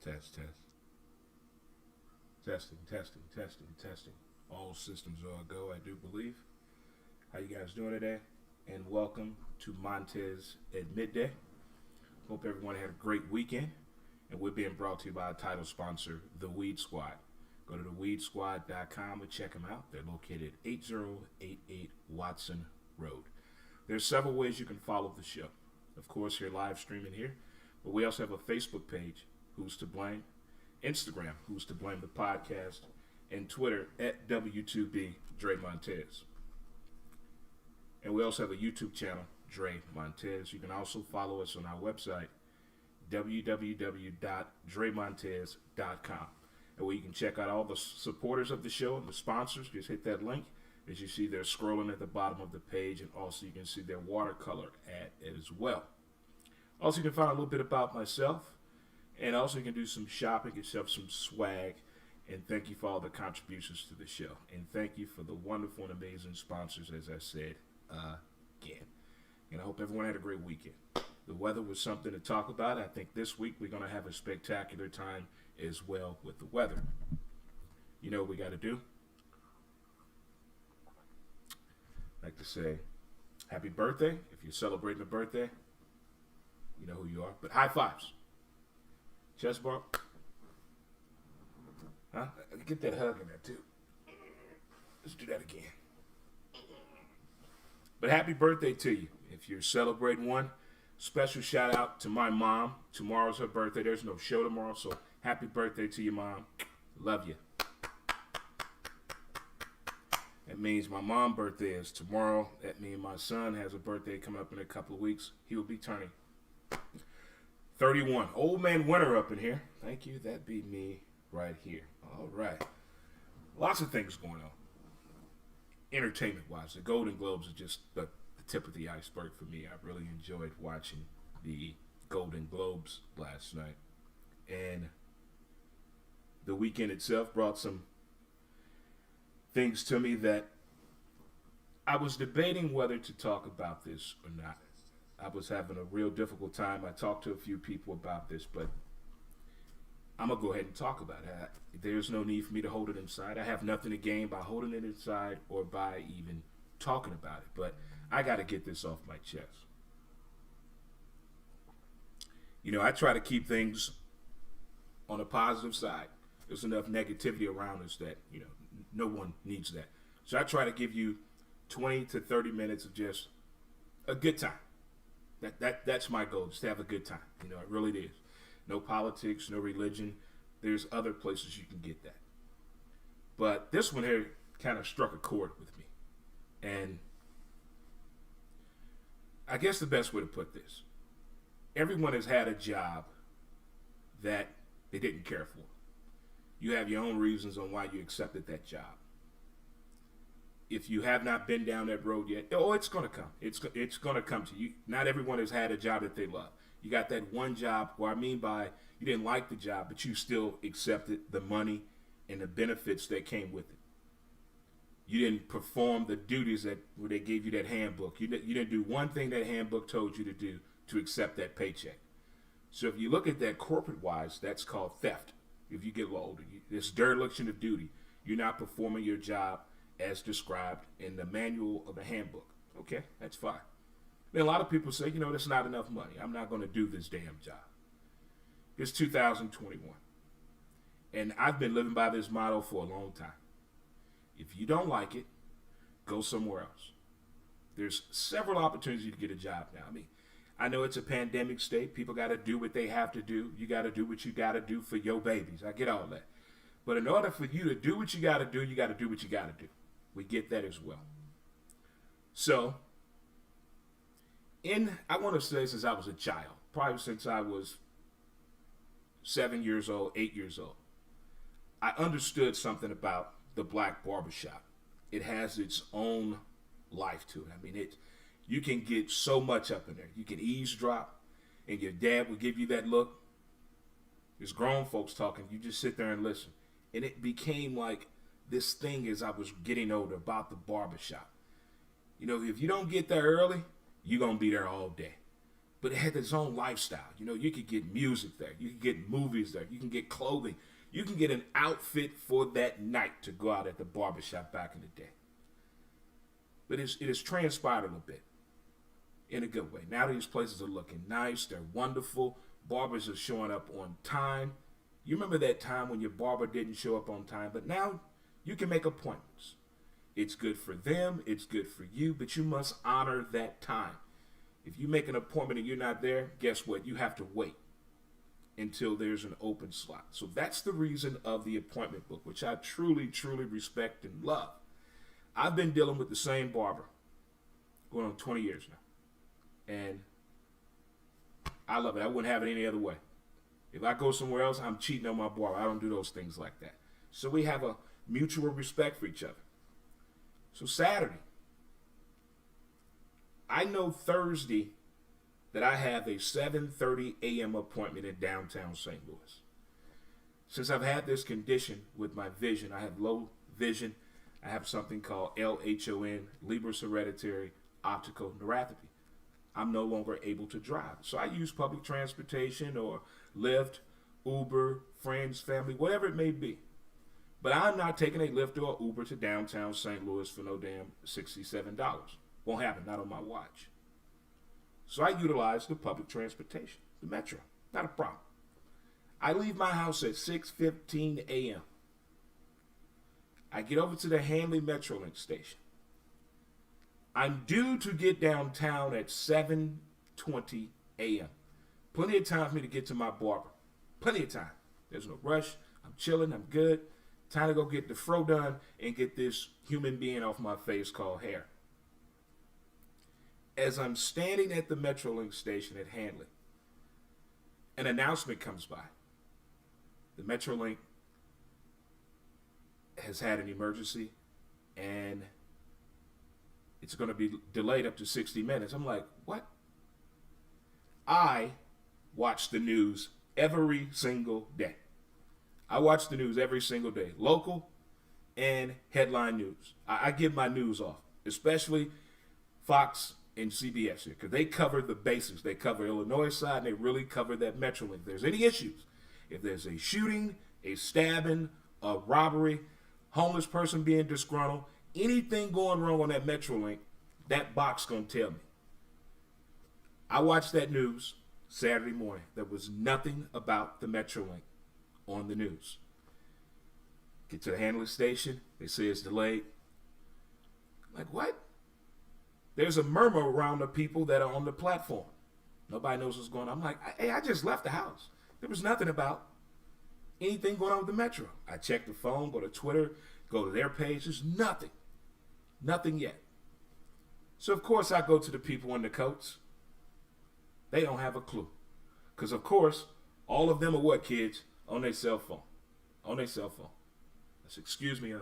Test, test. Testing, testing, testing, testing. All systems are go, I do believe. How you guys doing today? And welcome to Montez at midday. Hope everyone had a great weekend. And we're being brought to you by our title sponsor, The Weed Squad. Go to theweedsquad.com and check them out. They're located at 8088 Watson Road. There's several ways you can follow the show. Of course, you're live streaming here. But we also have a Facebook page, Who's to Blame, Instagram, Who's to Blame the Podcast, and Twitter at W2B Dre Montez. And we also have a YouTube channel, Dre Montez. You can also follow us on our website, www.dremontez.com, and where you can check out all the supporters of the show and the sponsors. Just hit that link. As you see, they're scrolling at the bottom of the page, and also you can see their watercolor ad as well. Also, you can find a little bit about myself, and also you can do some shopping, get yourself some swag, and thank you for all the contributions to the show. And thank you for the wonderful and amazing sponsors, as I said again. And I hope everyone had a great weekend. The weather was something to talk about. I think this week we're going to have a spectacular time as well with the weather. You know what we got to do? I like to say happy birthday. If you're celebrating a birthday, you know who you are. But high fives. Chest bump. Huh? Get that hug in there too. Let's do that again. But happy birthday to you. If you're celebrating one, special shout out to my mom. Tomorrow's her birthday. There's no show tomorrow, so happy birthday to your mom. Love you. That means my mom's birthday is tomorrow. That means my son has a birthday coming up in a couple of weeks. He will be turning 31. Old man winter up in here. Thank you. That'd be me right here. All right. Lots of things going on. Entertainment-wise, the Golden Globes are just the tip of the iceberg for me. I really enjoyed watching the Golden Globes last night. And the weekend itself brought some things to me that I was debating whether to talk about this or not. I was having a real difficult time. I talked to a few people about this, but I'm going to go ahead and talk about it. There's no need for me to hold it inside. I have nothing to gain by holding it inside or by even talking about it, but I got to get this off my chest. You know, I try to keep things on a positive side. There's enough negativity around us that, you know, no one needs that. So I try to give you 20 to 30 minutes of just a good time. That's my goal, just to have a good time. You know, it really is. No politics, no religion. There's other places you can get that. But this one here kind of struck a chord with me. And I guess the best way to put this, everyone has had a job that they didn't care for. You have your own reasons on why you accepted that job. If you have not been down that road yet, it's going to come. It's going to come to you. Not everyone has had a job that they love. You got that one job, what I mean by you didn't like the job, but you still accepted the money and the benefits that came with it. You didn't perform the duties where they gave you that handbook. You didn't do one thing that handbook told you to do to accept that paycheck. So if you look at that corporate-wise, that's called theft. If you get older, it's dereliction of duty. You're not performing your job as described in the manual of the handbook. Okay, that's fine. Then a lot of people say, you know, that's not enough money. I'm not going to do this damn job. It's 2021. And I've been living by this motto for a long time. If you don't like it, go somewhere else. There's several opportunities to get a job now. I mean, I know it's a pandemic state. People got to do what they have to do. You got to do what you got to do for your babies. I get all that. But in order for you to do what you got to do, you got to do what you got to do. We get that as well. So, I want to say since I was a child, probably since I was 7 years old, 8 years old, I understood something about the black barbershop. It has its own life to it. I mean, you can get so much up in there. You can eavesdrop, and your dad will give you that look. There's grown folks talking. You just sit there and listen. And it became like this thing as I was getting older about the barbershop. You know, if you don't get there early, you're going to be there all day. but it had its own lifestyle. You know, you could get music there, you could get movies there, you can get clothing, you can get an outfit for that night to go out at the barbershop back in the day. But it has transpired a little bit in a good way. Now these places are looking nice, they're wonderful, barbers are showing up on time. You remember that time when your barber didn't show up on time, but now you can make appointments. It's good for them, it's good for you, but you must honor that time. If you make an appointment and you're not there, guess what? You have to wait until there's an open slot. So that's the reason of the appointment book, which I truly, truly respect and love. I've been dealing with the same barber going on 20 years now. And I love it. I wouldn't have it any other way. If I go somewhere else, I'm cheating on my barber. I don't do those things like that. So we have a mutual respect for each other. So Saturday, I know Thursday that I have a 7:30 a.m. appointment in downtown St. Louis. Since I've had this condition with my vision, I have low vision. I have something called LHON, Leber's hereditary optical neuropathy. I'm no longer able to drive. So I use public transportation or Lyft, Uber, friends, family, whatever it may be. But I'm not taking a Lyft or Uber to downtown St. Louis for no damn $67. Won't happen, not on my watch. So I utilize the public transportation, the metro, not a problem. I leave my house at 6:15 a.m. I get over to the Hanley Metrolink station. I'm due to get downtown at 7:20 a.m. Plenty of time for me to get to my barber. Plenty of time. There's no rush. I'm chilling. I'm good. Time to go get the fro done and get this human being off my face called hair. As I'm standing at the Metrolink station at Hanley, an announcement comes by. The Metrolink has had an emergency and it's going to be delayed up to 60 minutes. I'm like, what? I watch the news every single day. I watch the news every single day, local and headline news. I give my news off, especially Fox and CBS here, because they cover the basics. They cover Illinois side, and they really cover that Metrolink. If there's any issues, if there's a shooting, a stabbing, a robbery, homeless person being disgruntled, anything going wrong on that Metrolink, that box gonna tell me. I watched that news Saturday morning. There was nothing about the Metrolink on the news. Get to the Hanley station, they say it's delayed. I'm like, what? There's a murmur around the people that are on the platform. Nobody knows what's going on. I'm like, hey, I just left the house. There was nothing about anything going on with the Metro. I check the phone, go to Twitter, go to their page. There's nothing. Nothing yet. So, of course, I go to the people in the coats. They don't have a clue. Because, of course, all of them are what, kids? On their cell phone. On their cell phone. I said, excuse me,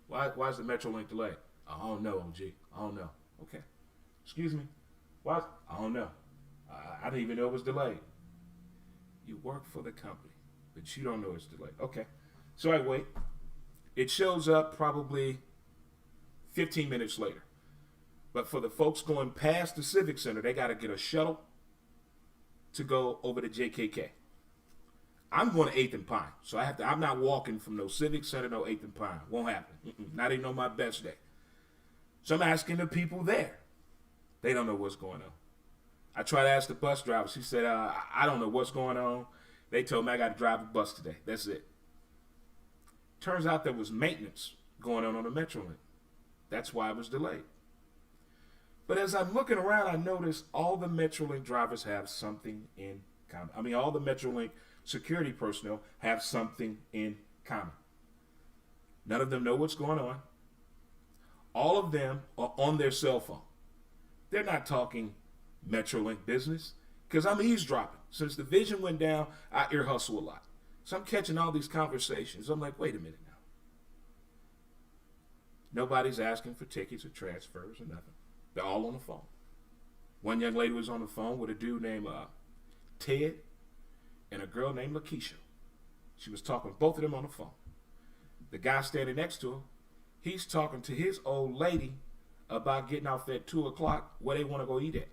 why is the Metrolink delayed? I don't know, OG. I don't know. Okay. Excuse me. Why? I don't know. I didn't even know it was delayed. You work for the company, but you don't know it's delayed. Okay. So I wait. It shows up probably 15 minutes later. But for the folks going past the Civic Center, they got to get a shuttle to go over to JKK. I'm going to 8th and Pine, so I'm not walking from no Civic Center, no 8th and Pine. Won't happen. Not even on my best day. So I'm asking the people there. They don't know what's going on. I tried to ask the bus driver. She said, I don't know what's going on. They told me I got to drive a bus today. That's it. Turns out there was maintenance going on the Metrolink. That's why it was delayed. But as I'm looking around, I notice all the Metrolink drivers have something in common. I mean, all the Metrolink security personnel have something in common. None of them know what's going on. All of them are on their cell phone. They're not talking Metrolink business because I'm eavesdropping. Since the vision went down, I ear hustle a lot. So I'm catching all these conversations. I'm like, wait a minute now. Nobody's asking for tickets or transfers or nothing. They're all on the phone. One young lady was on the phone with a dude named Ted and a girl named Lakeisha. She was talking with both of them on the phone. The guy standing next to her, he's talking to his old lady about getting off at 2 o'clock where they want to go eat at.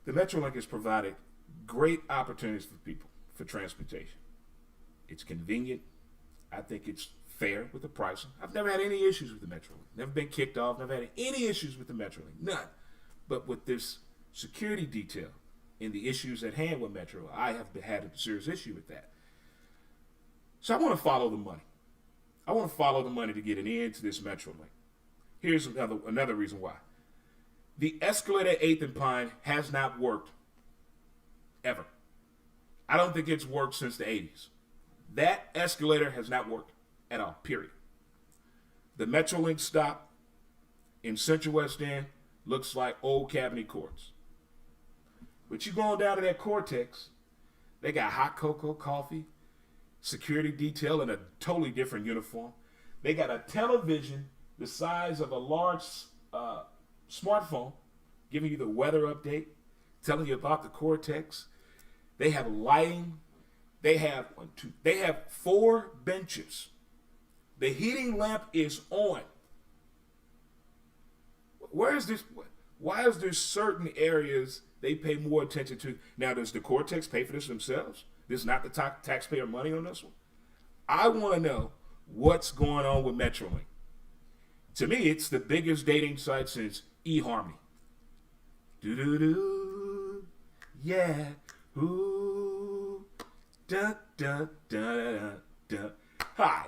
The Metrolink has provided great opportunities for people for transportation. It's convenient. I think it's fair with the pricing. I've never had any issues with the Metrolink. Never been kicked off. Never had any issues with the Metrolink. None. But with this security detail and the issues at hand with Metro, I have had a serious issue with that. So I want to follow the money. I want to follow the money to get an end to this Metrolink. Here's another reason why. The escalator at 8th and Pine has not worked ever. I don't think it's worked since the 80s. That escalator has not worked at all, period. The Metrolink stop in Central West End looks like old Cabinet Courts. But you going down to that Cortex, they got hot cocoa, coffee, security detail in a totally different uniform. They got a television the size of a large smartphone giving you the weather update, telling you about the Cortex. They have lighting. They have 4 benches. The heating lamp is on. Where is this? Why is there certain areas they pay more attention to? Now, does the Cortex pay for this themselves? This is not the taxpayer money on this one. I want to know what's going on with Metrolink. To me, it's the biggest dating site since eHarmony. Do-do-do, yeah, ooh, da-da-da-da-da. Hi,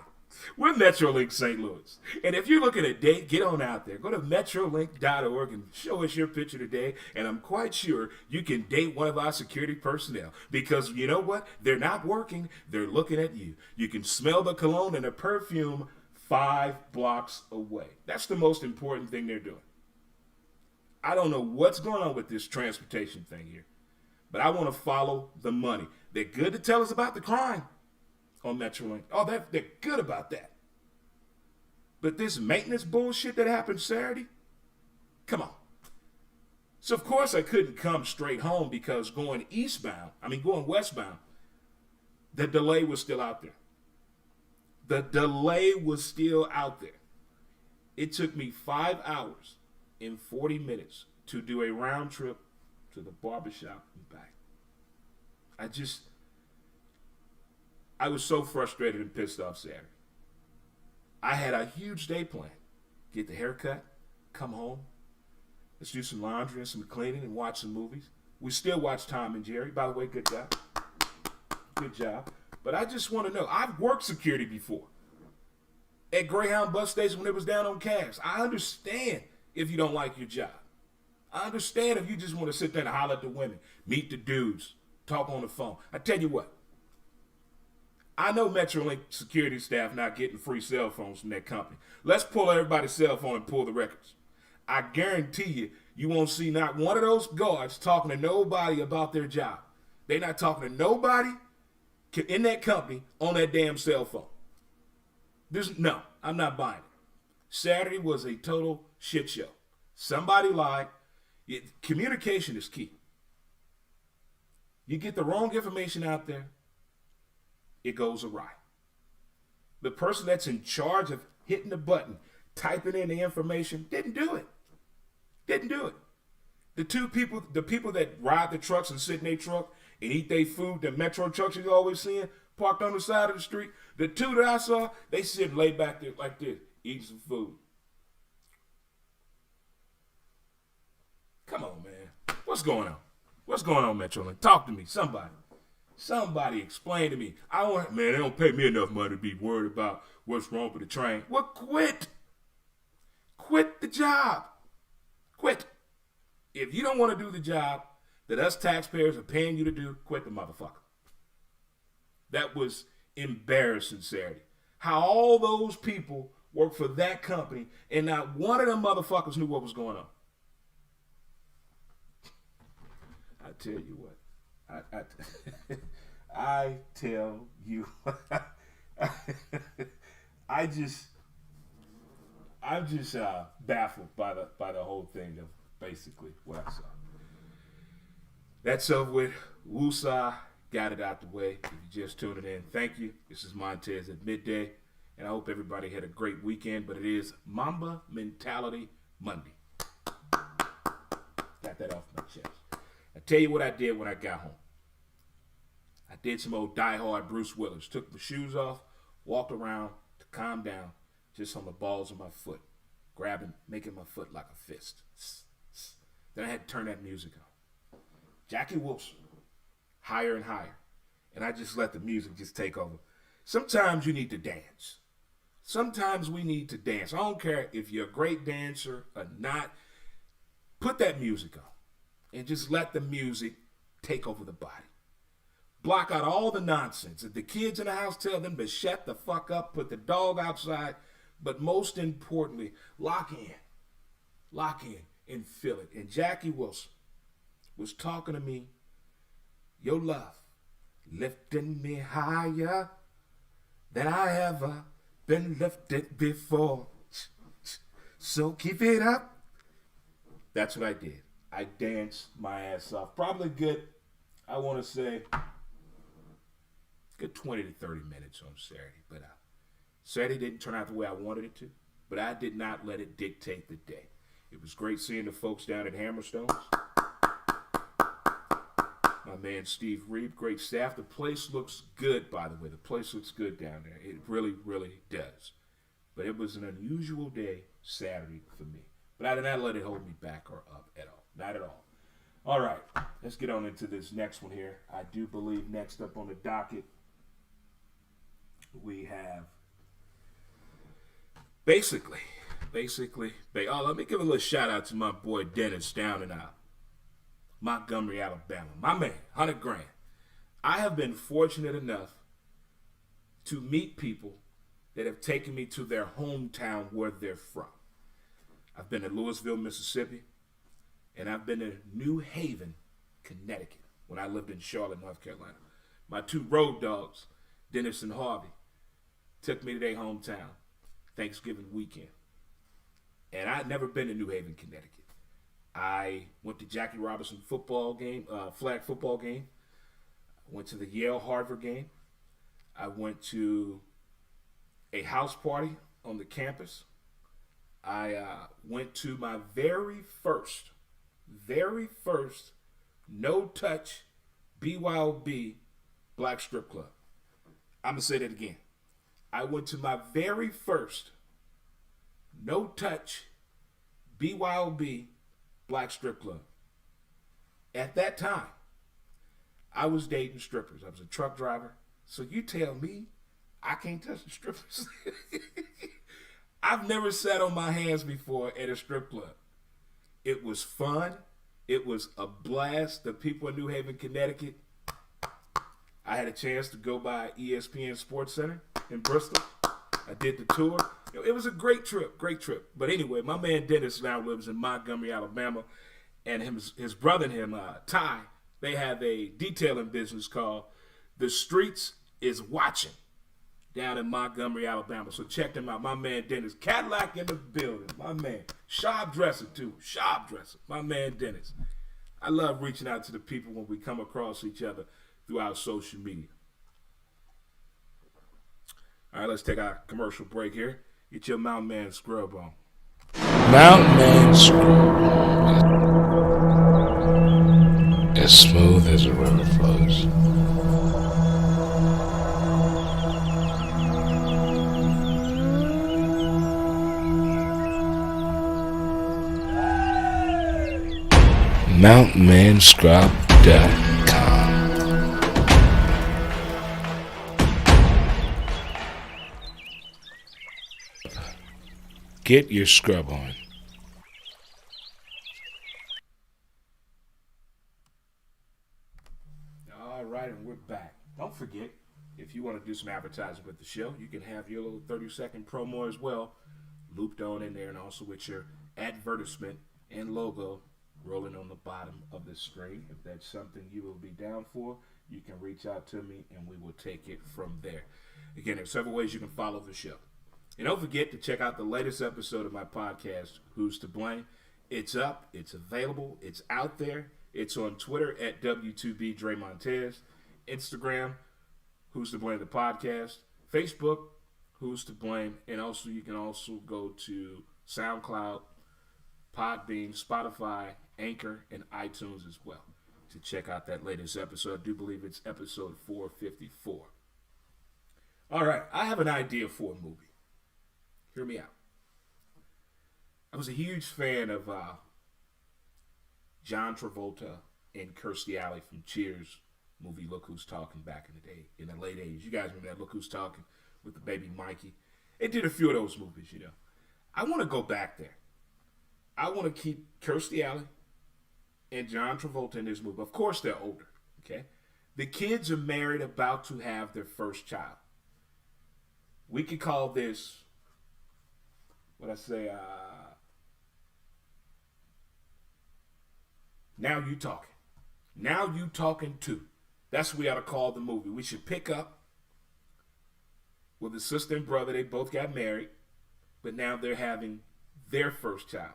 we're Metrolink St. Louis. And if you're looking to date, get on out there. Go to metrolink.org and show us your picture today. And I'm quite sure you can date one of our security personnel. Because you know what? They're not working. They're looking at you. You can smell the cologne and the perfume 5 blocks away. That's the most important thing they're doing. I don't know what's going on with this transportation thing here, but I want to follow the money. They're good to tell us about the crime on Metrolink. Oh, they're good about that. But this maintenance bullshit that happened Saturday, come on. So, of course, I couldn't come straight home because going westbound, the delay was still out there. The delay was still out there. It took me 5 hours and 40 minutes to do a round trip to the barbershop and back. I was so frustrated and pissed off Saturday. I had a huge day planned. Get the haircut, come home, let's do some laundry and some cleaning and watch some movies. We still watch Tom and Jerry. By the way, good job. Good job. But I just want to know, I've worked security before. At Greyhound bus station when it was down on cabs. I understand if you don't like your job. I understand if you just want to sit there and holler at the women, meet the dudes, talk on the phone. I tell you what, I know Metrolink security staff not getting free cell phones from that company. Let's pull everybody's cell phone and pull the records. I guarantee you, you won't see not one of those guards talking to nobody about their job. They're not talking to nobody in that company on that damn cell phone. No, I'm not buying it. Saturday was a total shit show. Somebody lied. Communication is key. You get the wrong information out there, it goes awry. The person that's in charge of hitting the button, typing in the information, didn't do it. Didn't do it. The people that ride the trucks and sit in their truck and eat their food, the metro trucks you're always seeing, parked on the side of the street, the 2 that I saw, they sit laid back there like this, eating some food. Come on, man. What's going on? What's going on, Metrolink? Talk to me, somebody. Somebody explain to me. They don't pay me enough money to be worried about what's wrong with the train. Well, quit. Quit the job. Quit. If you don't want to do the job that us taxpayers are paying you to do, quit the motherfucker. That was embarrassing Saturday. How all those people work for that company and not one of them motherfuckers knew what was going on. I tell you what. I tell you, I'm just baffled by the whole thing of basically what I saw. That's over with. Woosah, got it out the way. If you just tuned in, thank you. This is Montez at midday, and I hope everybody had a great weekend. But it is Mamba Mentality Monday. Got that off my chest. tell you what I did when I got home. I did some old die-hard Bruce Willis. Took my shoes off, walked around to calm down, just on the balls of my foot, grabbing, making my foot like a fist. Then I had to turn that music on. Jackie Wilson, higher and higher. And I just let the music just take over. Sometimes you need to dance. Sometimes we need to dance. I don't care if you're a great dancer or not. Put that music on and just let the music take over the body. Block out all the nonsense. If the kids in the house, tell them to shut the fuck up, put the dog outside, but most importantly, lock in and feel it. And Jackie Wilson was talking to me, your love lifting me higher than I ever been lifted before. So keep it up. That's what I did. I danced my ass off. Probably good, I want to say, good 20 to 30 minutes on Saturday. But Saturday didn't turn out the way I wanted it to. But I did not let it dictate the day. It was great seeing the folks down at Hammerstones. My man Steve Reed, great staff. The place looks good, by the way. The place looks good down there. It really, really does. But it was an unusual day Saturday for me. But I did not let it hold me back or up at all. Not at all. All right, let's get on into this next one here. I do believe next up on the docket, we have basically, let me give a little shout out to my boy Dennis down in Montgomery, Alabama. My man, 100 grand. I have been fortunate enough to meet people that have taken me to their hometown where they're from. I've been to Louisville, Mississippi, and I've been to New Haven, Connecticut, when I lived in Charlotte, North Carolina. My two road dogs, Dennis and Harvey, took me to their hometown Thanksgiving weekend. And I'd never been to New Haven, Connecticut. I went to Jackie Robinson football game, flag football game. I went to the Yale-Harvard game. I went to a house party on the campus. I went to my very first no-touch BYOB black strip club. I'm going to say that again. I went to my very first no-touch BYOB black strip club. At that time, I was dating strippers. I was a truck driver. So you tell me I can't touch the strippers? I've never sat on my hands before at a strip club. It was fun. It was a blast. The people in New Haven, Connecticut, I had a chance to go by ESPN Sports Center in Bristol. I did the tour. It was a great trip. But anyway, my man Dennis now lives in Montgomery, Alabama, and his brother and him, Ty, they have a detailing business called The Streets Is Watching down in Montgomery, Alabama. So check them out. My man Dennis. Cadillac in the building. My man. Sharp dresser, too. Sharp dresser. My man Dennis. I love reaching out to the people when we come across each other throughout social media. All right, let's take our commercial break here. Get your Mountain Man scrub on. Mountain Man scrub. As smooth as a river flows. MountainManScrub.com. Get your scrub on. All right, and we're back. Don't forget, if you want to do some advertising with the show, you can have your little 30-second promo as well, looped on in there, and also with your advertisement and logo rolling on the bottom of the screen. If that's something you will be down for, you can reach out to me and we will take it from there. Again, there's several ways you can follow the show. And don't forget to check out the latest episode of my podcast, Who's to Blame. It's up, it's available, it's out there. It's on Twitter at W2B Dre Montez, Instagram, Who's to Blame the podcast, Facebook, Who's to Blame, and also you can also go to SoundCloud, Podbean, Spotify, Anchor, and iTunes as well. to check out that latest episode. I do believe it's episode 454. All right, I have an idea for a movie. Hear me out. I was a huge fan of John Travolta and Kirstie Alley from Cheers movie Look Who's Talking back in the day, in the late 80s. You guys remember that Look Who's Talking with the baby Mikey? It did a few of those movies, you know. I want to go back there. I want to keep Kirstie Alley and John Travolta in this movie. Of course, they're older, okay? The kids are married, about to have their first child. We could call this, what I say, Now You Talking. Now You Talking 2. That's what we ought to call the movie. We should pick up with the sister and brother. They both got married, but now they're having their first child.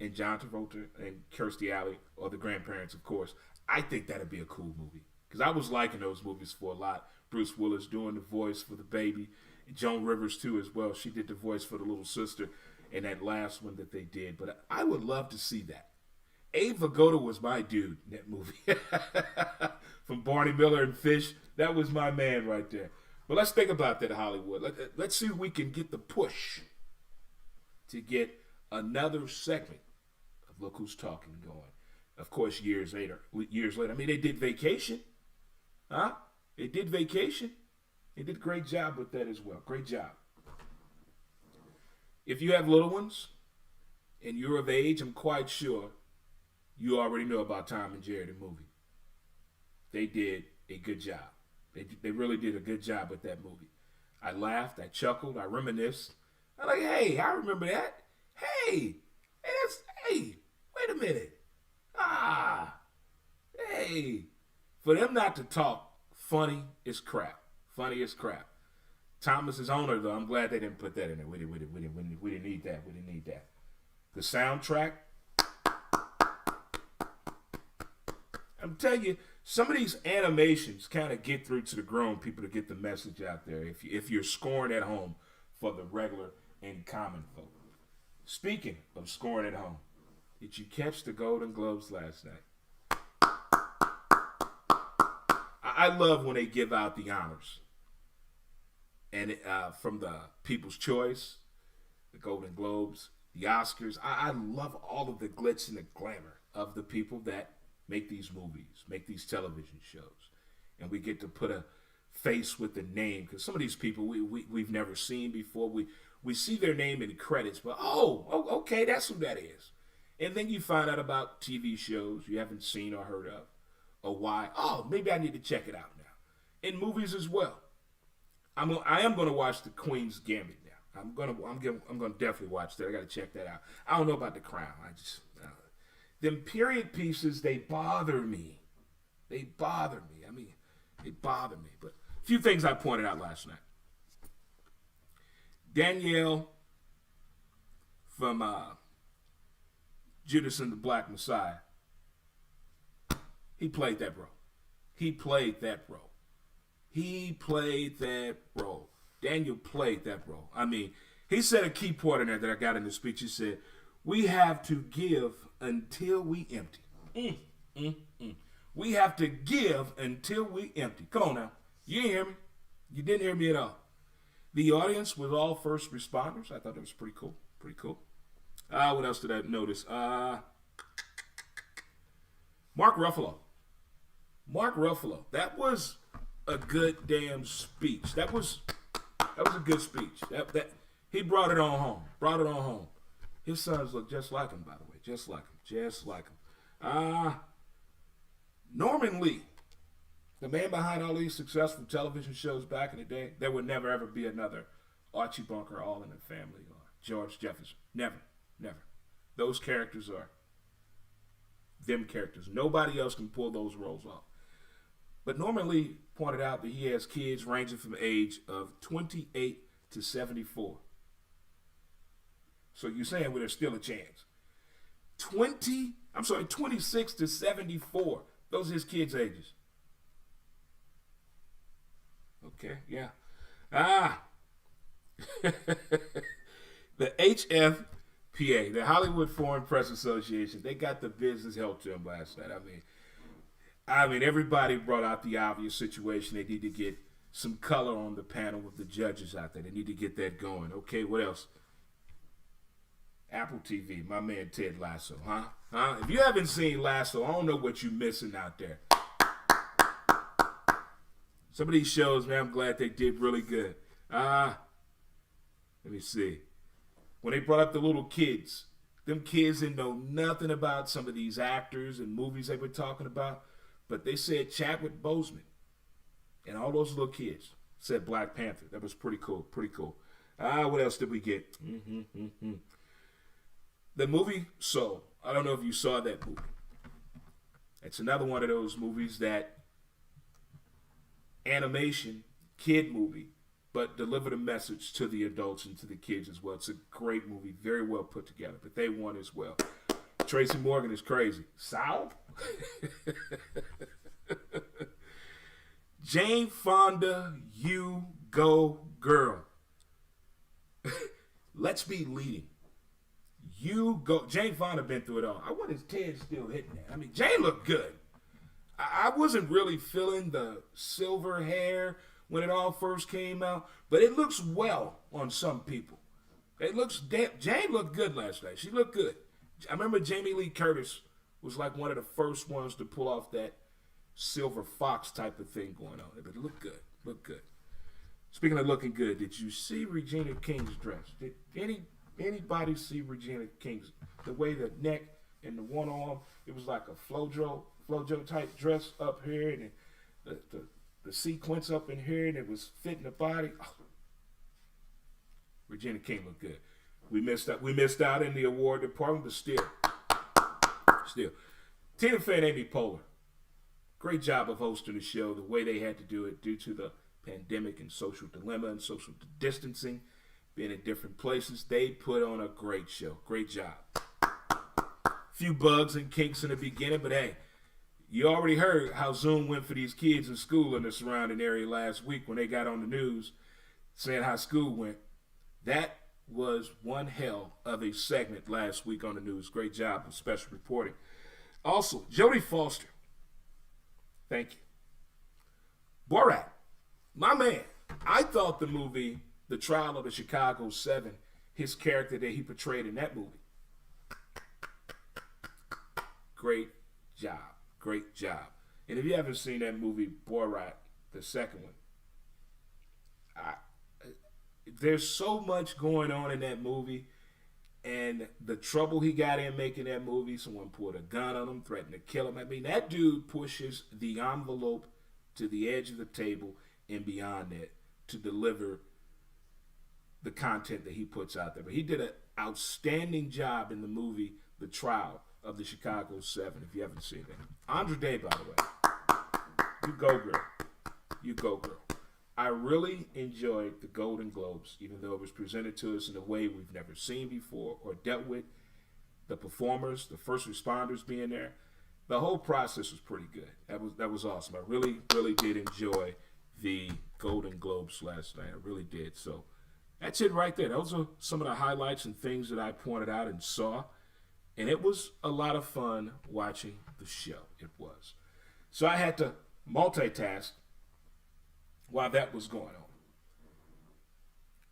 And John Travolta and Kirstie Alley are the grandparents, of course. I think that'd be a cool movie. Because I was liking those movies for a lot. Bruce Willis doing the voice for the baby. And Joan Rivers, too, as well. She did the voice for the little sister in that last one that they did. But I would love to see that. Abe Vigoda was my dude in that movie. From Barney Miller and Fish. That was my man right there. But let's think about that, Hollywood. Let's see if we can get the push to get another segment of Look Who's Talking going. Of course, years later. I mean, they did Vacation. Huh? They did Vacation. They did a great job with that as well. Great job. If you have little ones and you're of age, I'm quite sure you already know about Tom and Jerry, the movie. They did a good job. They really did a good job with that movie. I laughed, I chuckled, I reminisced. I'm like, hey, I remember that. Hey, wait a minute. Hey. For them not to talk, funny is crap. Funny as crap. Thomas is owner, though. I'm glad they didn't put that in there. We didn't need that. We didn't need that. The soundtrack. I'm telling you, some of these animations kind of get through to the grown people to get the message out there. If you're scoring at home for the regular and common folk. Speaking of scoring at home, did you catch the Golden Globes last night? I love when they give out the honors. And from the People's Choice, the Golden Globes, the Oscars. I love all of the glitz and the glamour of the people that make these movies, make these television shows. And we get to put a face with the name. Because some of these people we've never seen before. We see their name in the credits, but okay, that's who that is. And then you find out about TV shows you haven't seen or heard of. Or why, maybe I need to check it out now. In movies as well. I am going to watch The Queen's Gambit now. I'm going to definitely watch that. I got to check that out. I don't know about The Crown. Them period pieces, they bother me. They bother me. But a few things I pointed out last night. Danielle from Judas and the Black Messiah. He played that role. Daniel played that role. I mean, he said a key point in there that I got in the speech. He said, we have to give until we empty. We have to give until we empty. Come on now. You didn't hear me. You didn't hear me at all. The audience was all first responders. I thought that was pretty cool. What else did I notice? Mark Ruffalo. That was a good damn speech. That was a good speech. That he brought it on home. His sons look just like him, by the way. Just like him. Norman Lee, the man behind all these successful television shows back in the day. There would never ever be another Archie Bunker, All in the Family, or George Jefferson. Never. Those characters are them characters. Nobody else can pull those roles off. But Norman Lee pointed out that he has kids ranging from the age of 28 to 74. So you're saying, well, there's still a chance. 26 to 74. Those are his kids' ages. Okay, yeah. The HFPA, the Hollywood Foreign Press Association, they got the business held to them last night. I mean, I mean, everybody brought out the obvious situation. They need to get some color on the panel with the judges out there. They need to get that going. Okay, what else? Apple TV, my man Ted Lasso, huh? Huh? If you haven't seen Lasso, I don't know what you're missing out there. Some of these shows, man, I'm glad they did really good. Let me see. When they brought up the little kids, them kids didn't know nothing about some of these actors and movies they were talking about, but they said Chadwick Boseman and all those little kids said Black Panther. That was pretty cool, pretty cool. What else did we get? The movie Soul. I don't know if you saw that movie. It's another one of those movies that animation, kid movie, but delivered a message to the adults and to the kids as well. It's a great movie, very well put together, but they won as well. Tracy Morgan is crazy. Sal? Jane Fonda, you go girl. Let's be leading. You go. Jane Fonda been through it all. I wonder if Ted still hitting that. I mean, Jane looked good. I wasn't really feeling the silver hair when it all first came out, but it looks well on some people. It looks Jane looked good last night. She looked good. I remember Jamie Lee Curtis was like one of the first ones to pull off that silver fox type of thing going on. But it looked good. Looked good. Speaking of looking good, did you see Regina King's dress? Did anybody see Regina King's, the way the neck and the one arm, it was like a Flojo type dress up here, and the sequence up in here, and it was fitting the body. Oh. Regina King looked good. We missed out in the award department, but still. Tina Fey and Amy Poehler, great job of hosting the show the way they had to do it due to the pandemic and social dilemma and social distancing, being in different places. They put on a great show. Great job. Few bugs and kinks in the beginning, but hey, you already heard how Zoom went for these kids in school in the surrounding area last week when they got on the news saying how school went. That was one hell of a segment last week on the news. Great job of special reporting. Also, Jodie Foster. Thank you. Borat, my man. I thought the movie, The Trial of the Chicago 7, his character that he portrayed in that movie. Great job. Great job. And if you haven't seen that movie, Borat, the second one, there's so much going on in that movie, and the trouble he got in making that movie. Someone pulled a gun on him, threatened to kill him. I mean, that dude pushes the envelope to the edge of the table and beyond that to deliver the content that he puts out there. But he did an outstanding job in the movie The Trial of the Chicago 7, if you haven't seen it. Andra Day, by the way. You go, girl. You go, girl. I really enjoyed the Golden Globes, even though it was presented to us in a way we've never seen before or dealt with. The performers, the first responders being there. The whole process was pretty good. That was awesome. I really, really did enjoy the Golden Globes last night. I really did. So that's it right there. Those are some of the highlights and things that I pointed out and saw. And it was a lot of fun watching the show. It was. So I had to multitask while that was going on.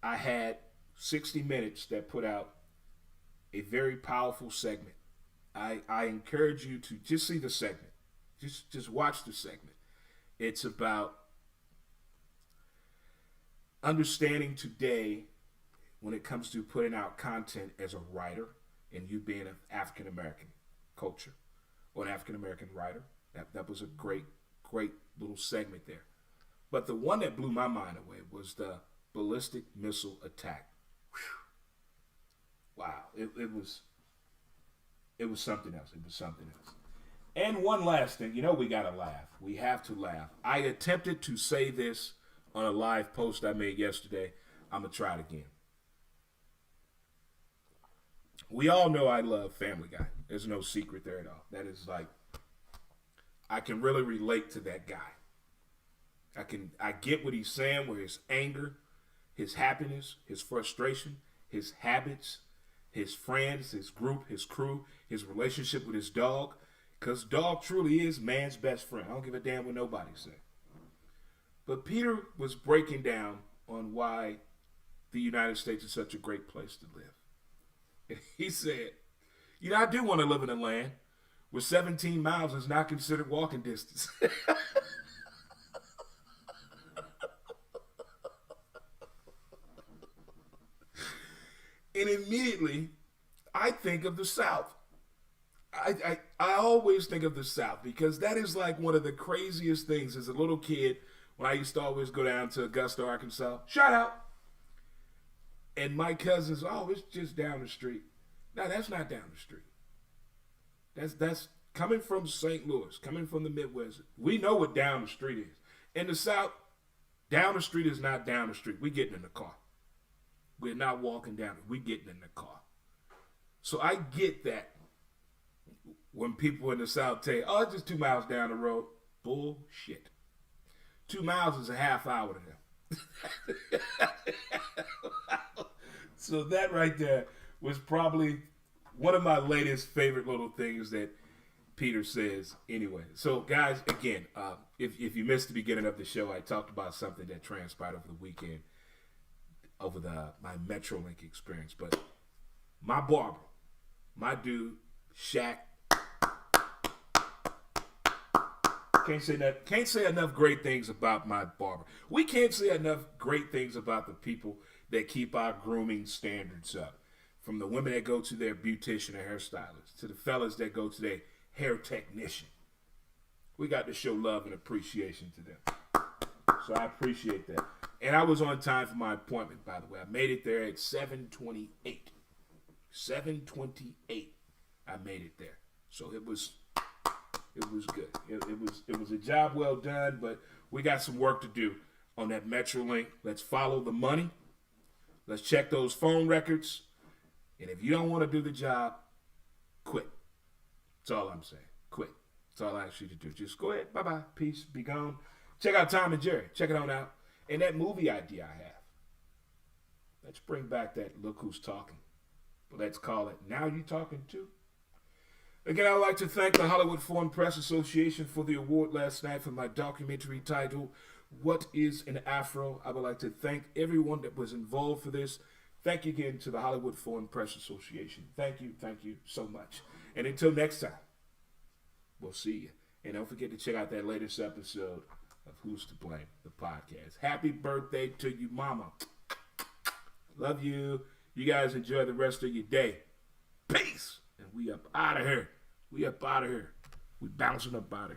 I had 60 Minutes that put out a very powerful segment. I encourage you to just see the segment. Just watch the segment. It's about understanding today when it comes to putting out content as a writer and you being an African American culture or an African American writer. That was a great little segment there. But the one that blew my mind away was the ballistic missile attack. Whew. Wow, it was something else. It was something else. And one last thing, we gotta laugh. We have to laugh. I attempted to say this on a live post I made yesterday. I'm gonna try it again. We all know I love Family Guy. There's no secret there at all. That is like, I can really relate to that guy. I get what he's saying, where his anger, his happiness, his frustration, his habits, his friends, his group, his crew, his relationship with his dog. Because dog truly is man's best friend. I don't give a damn what nobody say. But Peter was breaking down on why the United States is such a great place to live. And he said, I do want to live in a land where 17 miles is not considered walking distance. And immediately, I think of the South. I always think of the South because that is like one of the craziest things as a little kid when I used to always go down to Augusta, Arkansas. Shout out. And my cousins, it's just down the street. No, that's not down the street. That's coming from St. Louis, coming from the Midwest. We know what down the street is. In the South, down the street is not down the street. We getting in the car. We're not walking down it. We're getting in the car. So I get that when people in the South tell you, it's just 2 miles down the road. Bullshit. 2 miles is a half hour to them. So that right there was probably one of my latest favorite little things that Peter says anyway. So guys, again, if you missed the beginning of the show, I talked about something that transpired over the weekend over my Metrolink experience. But my barber, my dude, Shaq, can't say enough great things about my barber. We can't say enough great things about the people that keep our grooming standards up. From the women that go to their beautician or hairstylist, to the fellas that go to their hair technician. We got to show love and appreciation to them. So I appreciate that. And I was on time for my appointment, by the way. I made it there at 7:28. 7:28. I made it there. So it was good. It was a job well done, but we got some work to do on that Metrolink. Let's follow the money. Let's check those phone records. And if you don't want to do the job, quit. That's all I'm saying. Quit. That's all I ask you to do. Just go ahead. Bye-bye. Peace. Be gone. Check out Tom and Jerry. Check it on out. And that movie idea I have. Let's bring back that Look Who's Talking. But let's call it Now You Talking Too. Again, I'd like to thank the Hollywood Foreign Press Association for the award last night for my documentary titled, What is an Afro? I would like to thank everyone that was involved for this. Thank you again to the Hollywood Foreign Press Association. Thank you so much. And until next time, we'll see you. And don't forget to check out that latest episode of Who's to Blame, the podcast. Happy birthday to you, mama. Love you. You guys enjoy the rest of your day. Peace. And we up out of here. We bouncing up out of here.